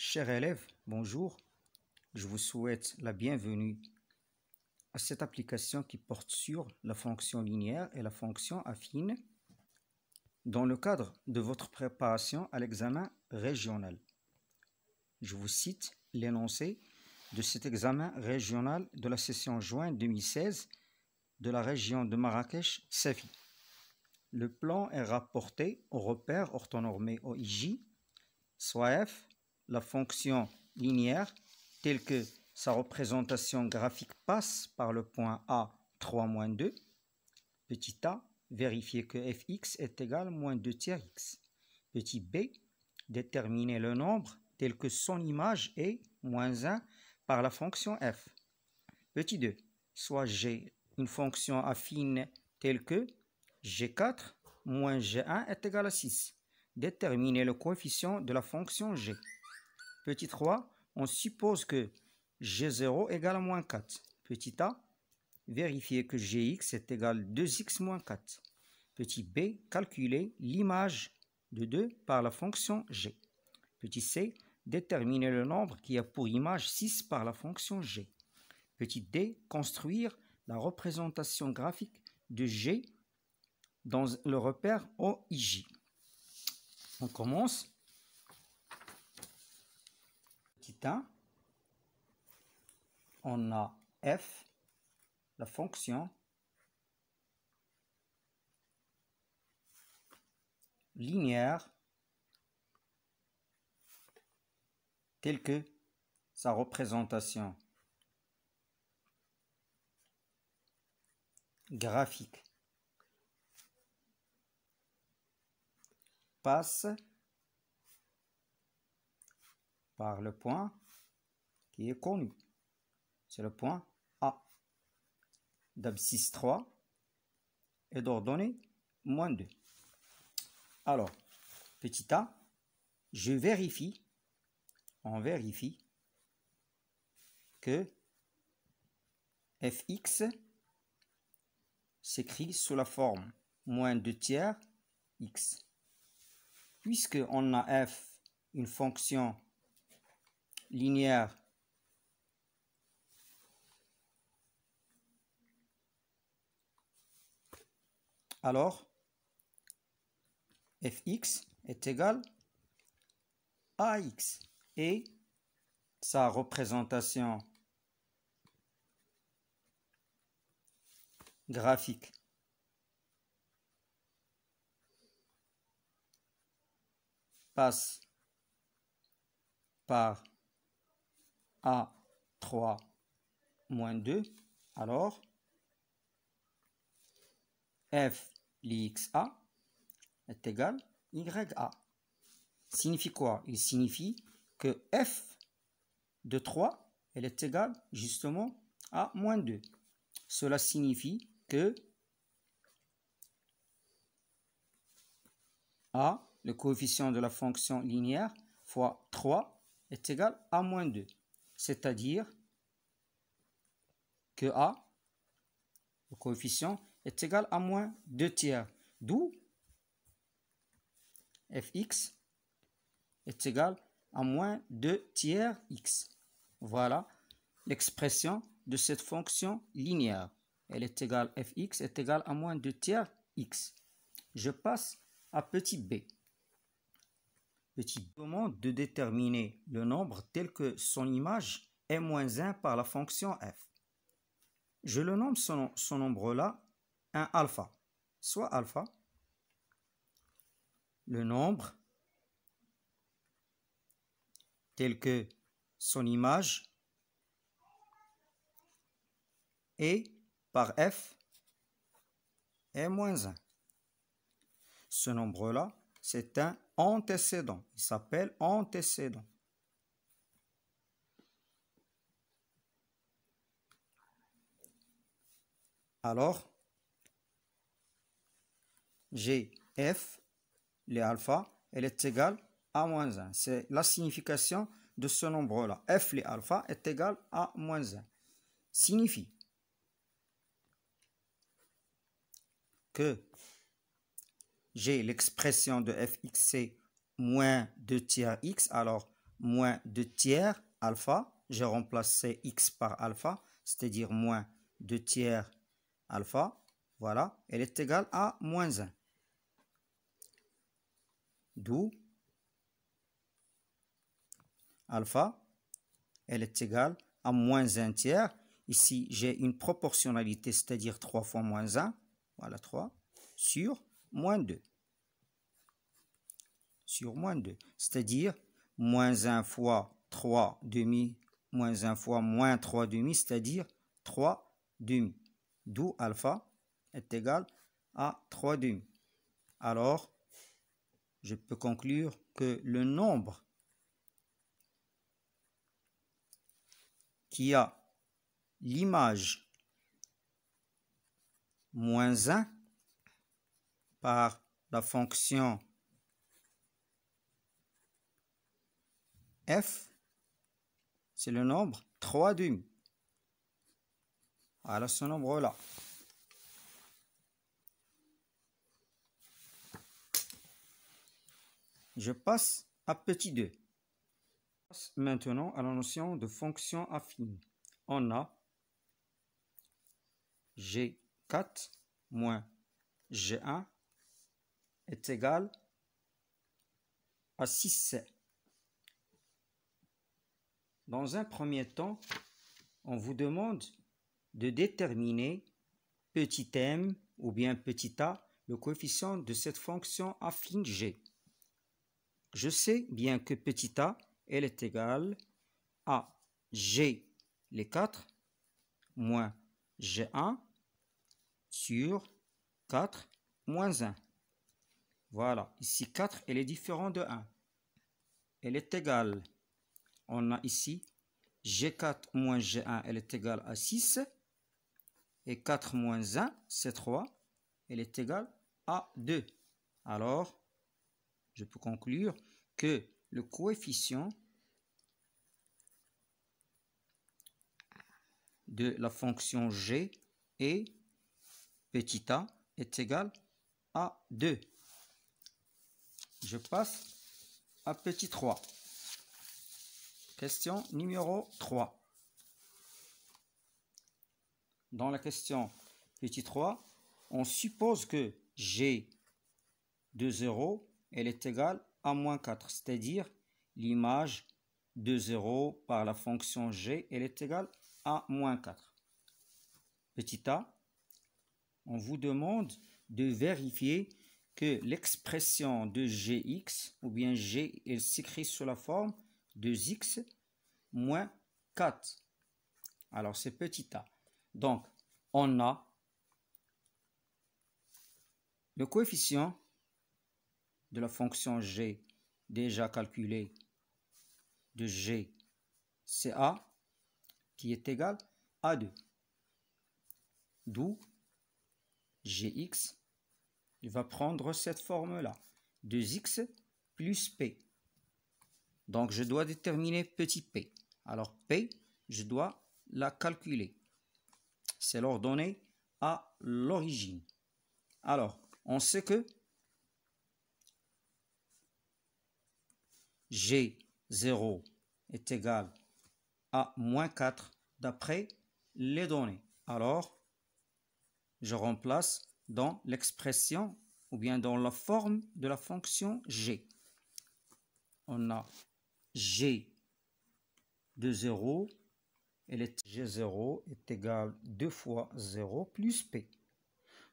Chers élèves, bonjour. Je vous souhaite la bienvenue à cette application qui porte sur la fonction linéaire et la fonction affine dans le cadre de votre préparation à l'examen régional. Je vous cite l'énoncé de cet examen régional de la session juin 2016 de la région de Marrakech-Safi. Le plan est rapporté au repère orthonormé OIJ, soit f, la fonction linéaire telle que sa représentation graphique passe par le point A 3-2, petit a, vérifier que fx est égal à moins 2 tiers x. Petit b, déterminer le nombre tel que son image est moins 1 par la fonction f. Petit 2, soit g une fonction affine telle que g4 moins g1 est égal à 6. Déterminer le coefficient de la fonction g. Petit 3, on suppose que g0 égale à moins 4. Petit a, vérifier que gx est égal à 2x moins 4. Petit b, calculer l'image de 2 par la fonction g. Petit c, déterminer le nombre qui a pour image 6 par la fonction g. Petit d, construire la représentation graphique de g dans le repère OIJ. On commence. Petit 1, on a f, la fonction linéaire telle que sa représentation graphique passe par le point qui est connu. C'est le point A d'abscisse 3 et d'ordonnée moins 2. Alors, petit a, on vérifie que fx s'écrit sous la forme moins 2 tiers x. Puisque on a f une fonction linéaire alors fx est égal à x et sa représentation graphique passe par A3 moins 2, alors f l'IXA est égal à YA. Signifie quoi? Il signifie que f de 3, elle est égale justement à moins 2. Cela signifie que A, le coefficient de la fonction linéaire, fois 3 est égal à moins 2. C'est-à-dire que A, le coefficient, est égal à moins 2 tiers. D'où fx est égal à moins 2 tiers x. Voilà l'expression de cette fonction linéaire. Elle est égale, fx est égal à moins 2 tiers x. Je passe à petit b. Petit b, comment de déterminer le nombre tel que son image est moins 1 par la fonction f. Je le nomme son nombre là un alpha, soit alpha, le nombre tel que son image est par f est moins 1. Ce nombre-là, c'est un antécédent. Il s'appelle antécédent. Alors, f, les alpha, elle est égale à moins 1. C'est la signification de ce nombre-là. F, les alpha, est égal à moins 1. Signifie que j'ai l'expression de fx moins 2 tiers x. Alors, moins 2 tiers alpha. J'ai remplacé x par alpha, c'est-à-dire moins 2 tiers alpha. Voilà, elle est égale à moins 1. D'où alpha, elle est égale à moins 1 tiers. Ici, j'ai une proportionnalité, c'est-à-dire 3 fois moins 1. Voilà, 3 sur moins 2. Sur moins 2. C'est-à-dire moins 1 fois 3 demi, moins 1 fois moins 3 demi, c'est-à-dire 3 demi. D'où alpha est égal à 3 demi. Alors, je peux conclure que le nombre qui a l'image moins 1 par la fonction f, c'est le nombre 3 demi. Voilà ce nombre-là. Je passe à petit 2. Maintenant à la notion de fonction affine. On a G4 moins G1 est égal à 6C. Dans un premier temps, on vous demande de déterminer petit m ou bien petit a, le coefficient de cette fonction affine G. Je sais bien que petit a, elle est égale à G les 4 moins G1 sur 4 moins 1. Voilà, ici 4, elle est différente de 1. Elle est égale, on a ici G4 moins G1, elle est égale à 6. Et 4 moins 1, c'est 3. Elle est égale à 2. Alors, je peux conclure que le coefficient de la fonction g et petit a est égal à 2. Je passe à petit 3. Question numéro 3. Dans la question petit 3, on suppose que g de 0, elle est égale à moins 4, c'est-à-dire l'image de 0 par la fonction g, elle est égale à moins 4. Petit a, on vous demande de vérifier que l'expression de gx, ou bien g, elle s'écrit sous la forme de x moins 4. Alors, c'est petit a. Donc, on a le coefficient de la fonction g déjà calculé de g, c'est a, qui est égal à 2. D'où gx, il va prendre cette forme-là, 2x plus p. Donc, je dois déterminer petit p. Alors, p, je dois la calculer. C'est l'ordonnée à l'origine. Alors, on sait que G0 est égal à moins 4 d'après les données. Alors, je remplace dans l'expression ou bien dans la forme de la fonction G. On a G de 0, G0 est égal 2 fois 0 plus P.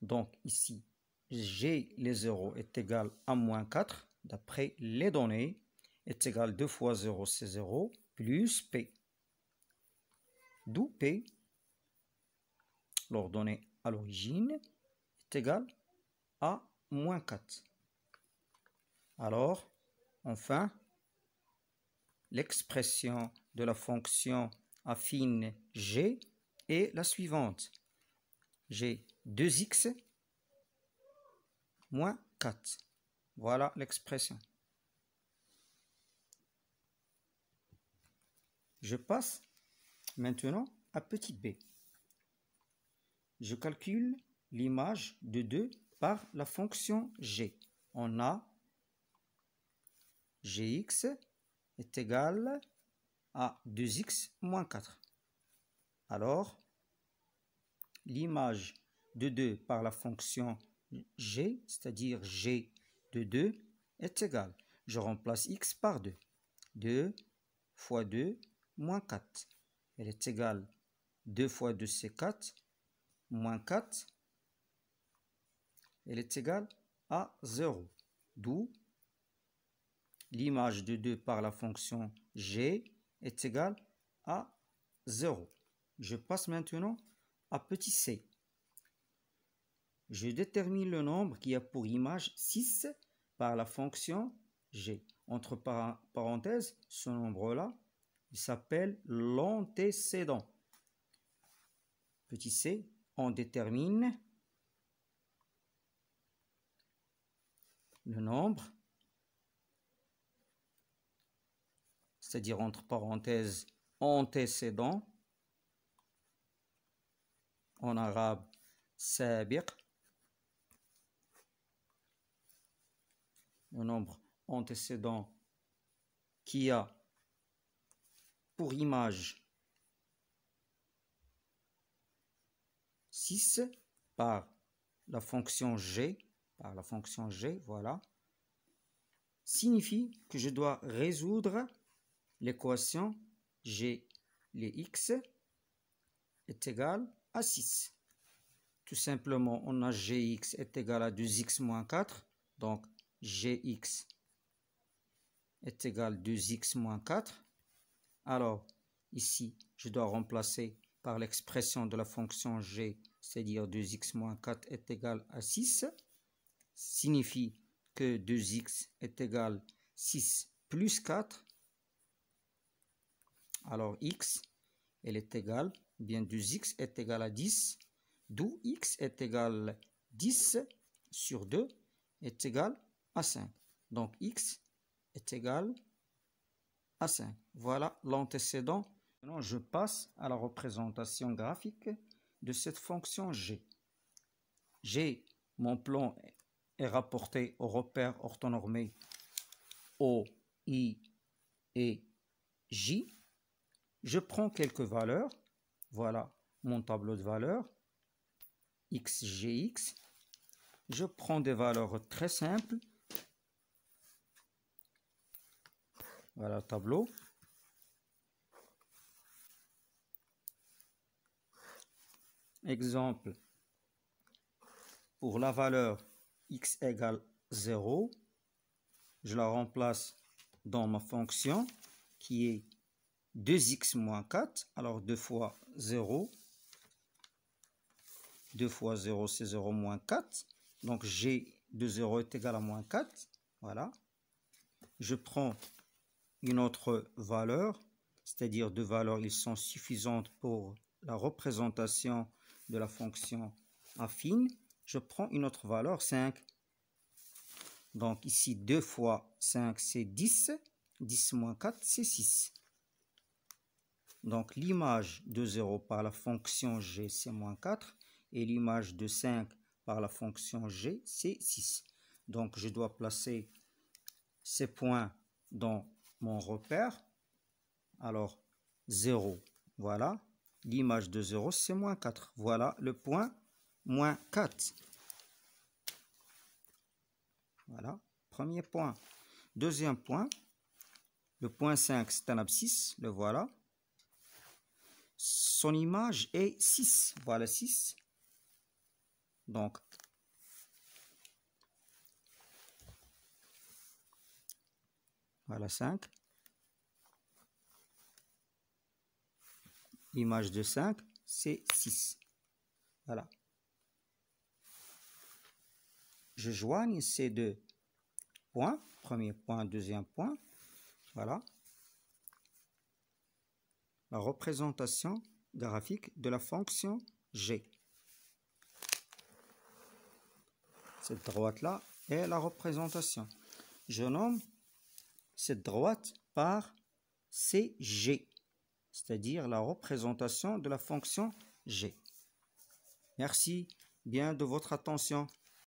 Donc ici, G les 0 est égal à moins 4, d'après les données, est égal 2 fois 0, c'est 0, plus P. D'où P, l'ordonnée à l'origine, est égal à moins 4. Alors, enfin, l'expression de la fonction affine G est la suivante. J'ai 2x moins 4. Voilà l'expression. Je passe maintenant à petit b. Je calcule l'image de 2 par la fonction g. On a gx est égal à 2x moins 4. Alors, l'image de 2 par la fonction g, c'est-à-dire g de 2, est égale. Je remplace x par 2. 2 fois 2 moins 4. Elle est égale 2 fois 2, c'est 4, moins 4. Elle est égale à 0. D'où l'image de 2 par la fonction g est égale à 0. Je passe maintenant à petit c. Je détermine le nombre qui a pour image 6 par la fonction g. Entre parenthèses, ce nombre-là, il s'appelle l'antécédent. Petit c, on détermine le nombre, c'est-à-dire entre parenthèses, antécédent, en arabe, sabiq, le nombre antécédent qui a pour image 6 par la fonction g, voilà, signifie que je dois résoudre l'équation g, les x est égal à 6. Tout simplement, on a gx est égal à 2x moins 4, donc gx est égal à 2x moins 4. Alors, ici, je dois remplacer par l'expression de la fonction g, c'est-à-dire 2x moins 4 est égal à 6, signifie que 2x est égal à 6 plus 4. Alors, x, elle est égale, bien 2x est égal à 10, d'où x est égal à 10 sur 2 est égal à 5. Donc, x est égal à 5. Voilà l'antécédent. Maintenant, je passe à la représentation graphique de cette fonction g. G, mon plan est rapporté au repère orthonormé O, I et J. Je prends quelques valeurs. Voilà mon tableau de valeurs. X, Gx. Je prends des valeurs très simples. Voilà le tableau. Exemple, pour la valeur x égale 0, je la remplace dans ma fonction qui est 2x moins 4. Alors 2 fois 0, 2 fois 0 c'est 0 moins 4. Donc g de 0 est égal à moins 4. Voilà. Je prends une autre valeur, c'est-à-dire deux valeurs, ils sont suffisantes pour la représentation de la fonction affine. Je prends une autre valeur, 5. Donc ici, 2 fois 5, c'est 10. 10 moins 4, c'est 6. Donc l'image de 0 par la fonction g, c'est moins 4. Et l'image de 5 par la fonction g, c'est 6. Donc je dois placer ces points dans mon repère. Alors 0, voilà. L'image de 0, c'est moins 4. Voilà le point moins 4. Voilà, premier point. Deuxième point, le point 5, c'est un abscisse, le voilà. Son image est 6. Voilà 6. Donc, voilà 5. L'image de 5, c'est 6. Voilà. Je joigne ces deux points. Premier point, deuxième point. Voilà. La représentation graphique de la fonction g. Cette droite-là est la représentation. Je nomme cette droite par CG, c'est-à-dire la représentation de la fonction g. Merci bien de votre attention.